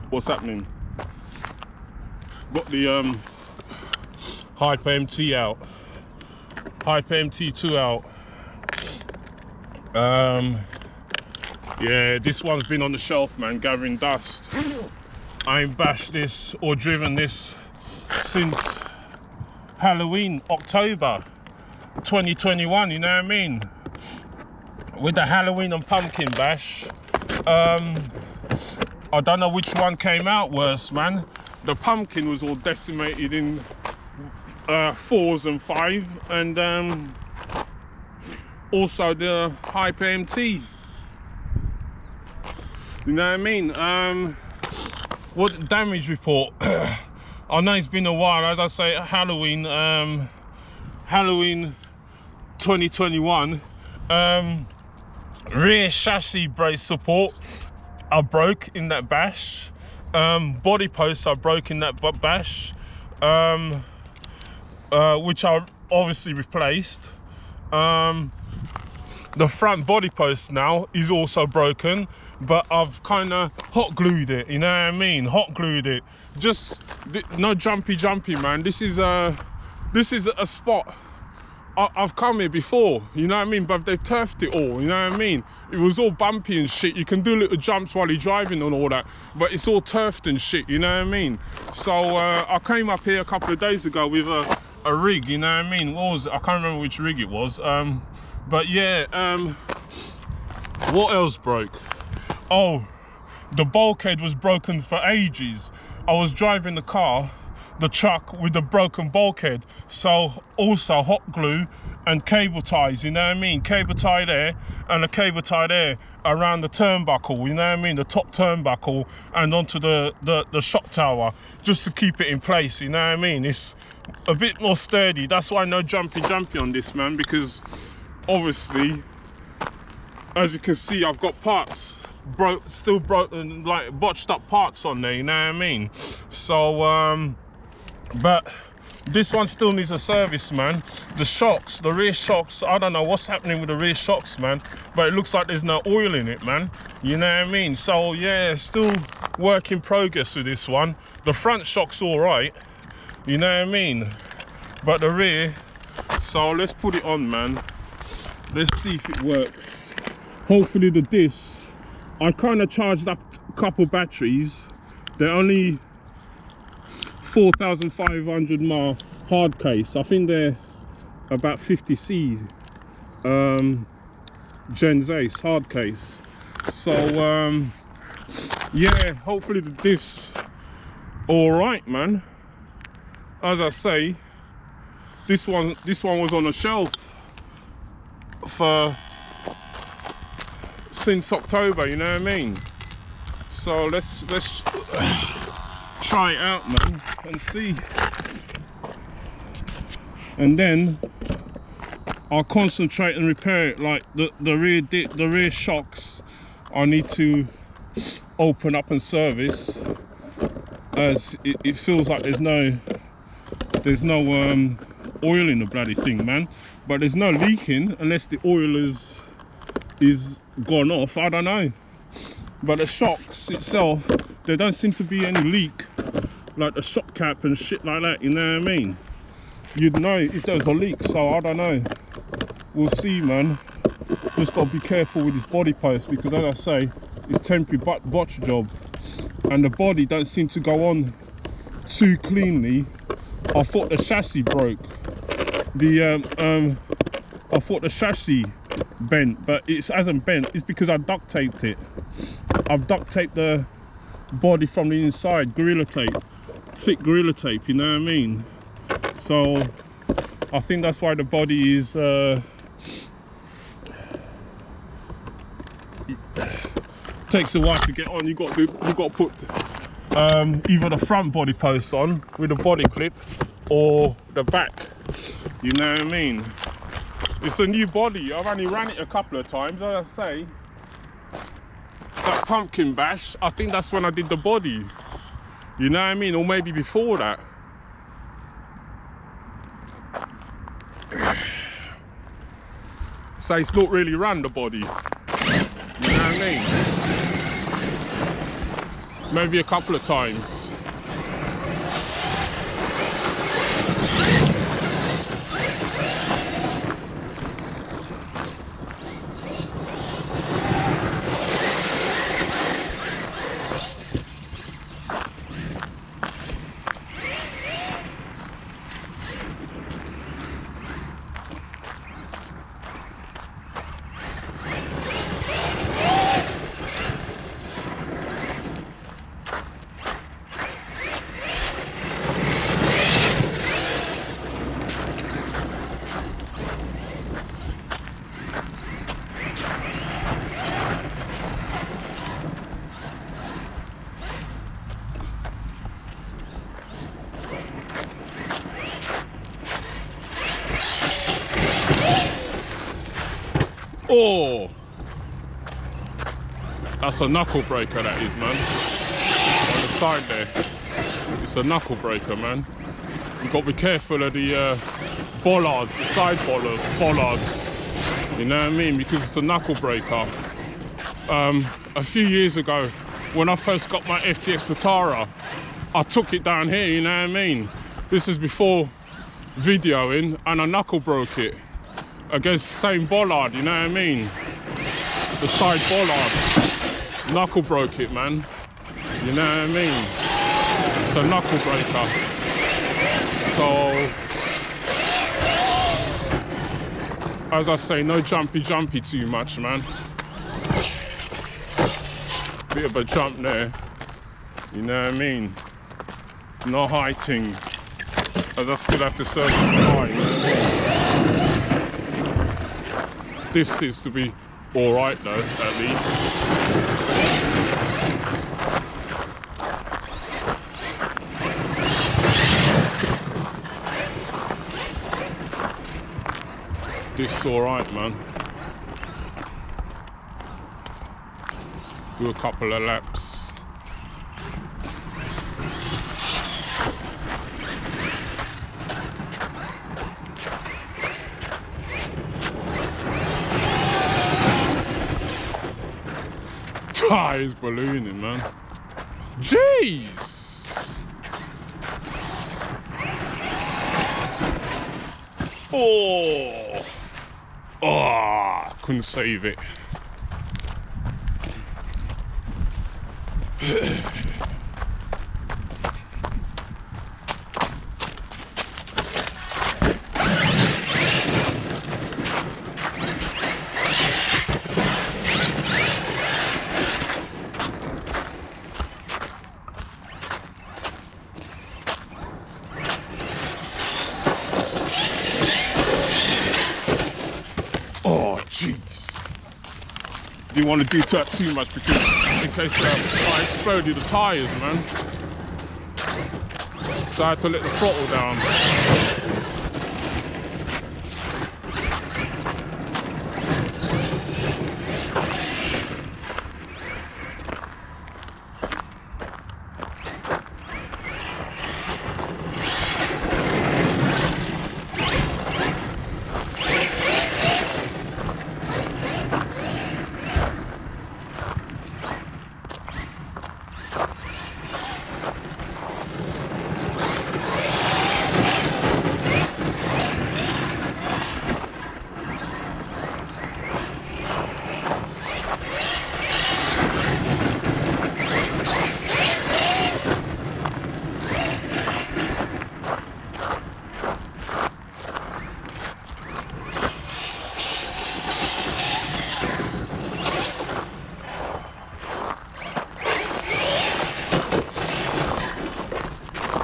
what's happening. Got the Hyper MT out, Hyper MT2 out. Yeah, this one's been on the shelf, man, gathering dust. I ain't bashed this or driven this since Halloween, October 2021, you know what I mean? With the Halloween and pumpkin bash. I don't know which one came out worse, man. The pumpkin was all decimated in 4s and 5, and also the Hyper MT. You know what I mean? What damage report? I know it's been a while, as I say, Halloween 2021. Rear chassis brace support are broke in that bash. Body posts are broke in that bash, which are obviously replaced. The front body post now is also broken, but I've kind of hot glued it, you know what I mean? Hot glued it. Just no jumpy, man. This is a spot. I've come here before, you know what I mean? But they've turfed it all, you know what I mean? It was all bumpy and shit. You can do little jumps while you're driving and all that, but it's all turfed and shit, you know what I mean? So I came up here a couple of days ago with a rig, you know what I mean? What was it? I can't remember which rig it was. But yeah, what else broke? Oh, the bulkhead was broken for ages. I was driving the truck with the broken bulkhead, so also hot glue and cable ties, you know what I mean? Cable tie there and a cable tie there around the turnbuckle, you know what I mean? The top turnbuckle and onto the shock tower, just to keep it in place, you know what I mean? It's a bit more sturdy. That's why no jumpy on this, man, because obviously, as you can see, I've got parts still broken, like botched up parts on there, you know what I mean? So but this one still needs a service, man. The shocks, the rear shocks, I don't know what's happening with the rear shocks, man, but it looks like there's no oil in it, man, you know what I mean? So yeah, still work in progress with this one. The front shock's all right, you know what I mean, but the rear, so let's put it on, man. Let's see if it works. Hopefully the disc, I kind of charged up a couple batteries. They're only 4,500 mAh hard case. I think they're about 50C Gens Ace hard case. So yeah, hopefully the diff's all right, man. As I say, this one was on a shelf for since October, you know what I mean? So let's try it out, man, and see. And then I'll concentrate and repair it. Like the rear shocks, I need to open up and service, as it feels like there's no oil in the bloody thing, man. But there's no leaking unless the oil is gone off. I don't know. But the shocks itself, there don't seem to be any leak, like the shock cap and shit like that, you know what I mean? You'd know if there's a leak, so I don't know. We'll see, man. Just gotta be careful with this body post, because as I say, it's temporary botch job, and the body don't seem to go on too cleanly. I thought the chassis broke. I thought the chassis bent, but it hasn't bent. It's because I duct taped it. I've duct taped the body from the inside, Gorilla Tape, thick Gorilla Tape, you know what I mean? So I think that's why the body is takes a while to get on. You got to put either the front body post on with a body clip or the back, you know what I mean? It's a new body. I've only ran it a couple of times. As I say, that pumpkin bash, I think that's when I did the body, you know what I mean? Or maybe before that. So it's not really run, the body, you know what I mean? maybe a couple of times. Oh, that's a knuckle breaker, that is, man. On the side there, it's a knuckle breaker, man. You've got to be careful of the bollards, the side bollards. You know what I mean? Because it's a knuckle breaker. A few years ago, when I first got my FGX Vitara, I took it down here. You know what I mean? This is before videoing, and I knuckle broke it against the same bollard, you know what I mean? The side bollard. Knuckle broke it, man. You know what I mean? It's a knuckle breaker. So, as I say, no jumpy too much, man. Bit of a jump there. You know what I mean? No heighting. As I still have to service the car, you know what I mean? This seems to be all right though, at least. This is all right, man. Do a couple of laps. Tyres ballooning, man. Jeez! Oh! Oh! Couldn't save it. Didn't want to do that too much because in case I exploded the tyres, man. So I had to let the throttle down.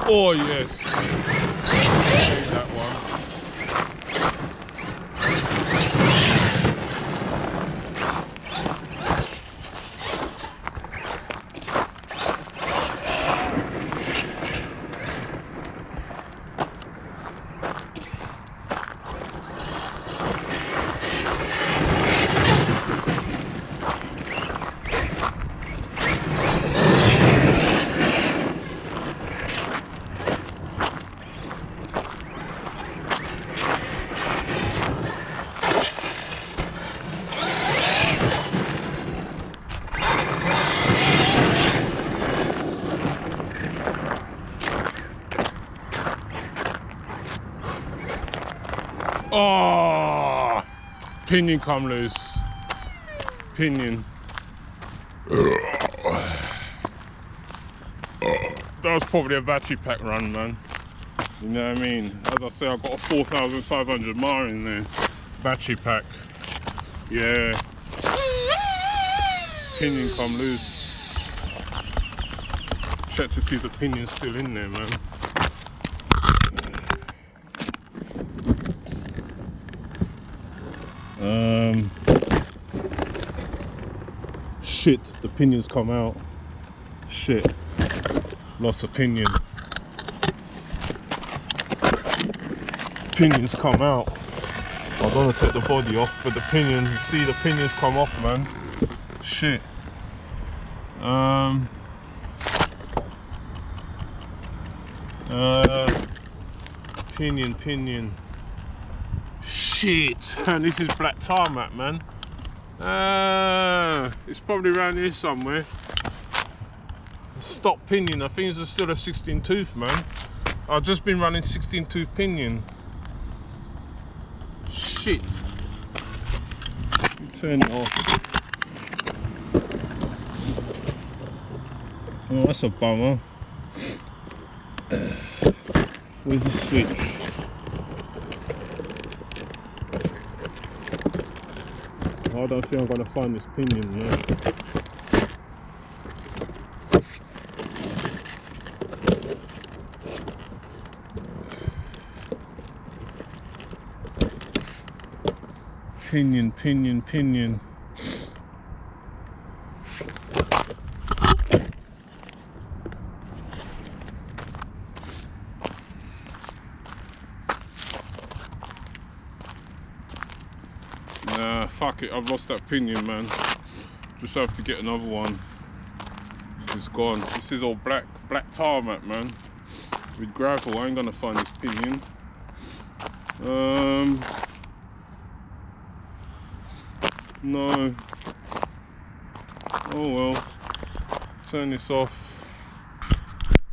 Oh yes, that one. Pinion come loose. Pinion. That was probably a battery pack run, man. You know what I mean? As I say, I got a 4,500 mile in there. Battery pack. Yeah. Pinion come loose. Check to see if the pinion's still in there, man. Shit, the pinion's come out. Shit. Lost a pinion. Pinion's come out. I don't want to take the body off, but the pinion, you see the pinion's come off, man. Shit. Pinion. Shit. And this is black tarmac, man. It's probably around here somewhere. Stop pinion. I think it's still a 16 tooth, man. I've just been running 16 tooth pinion. Shit. Turn it off. Oh, that's a bummer. Where's the switch? I don't think I'm gonna find this pinion, man. Pinion. Nah, fuck it, I've lost that pinion, man. Just have to get another one. It's gone. This is all black tarmac, man. With gravel, I ain't gonna find this pinion. No. Oh well. Turn this off.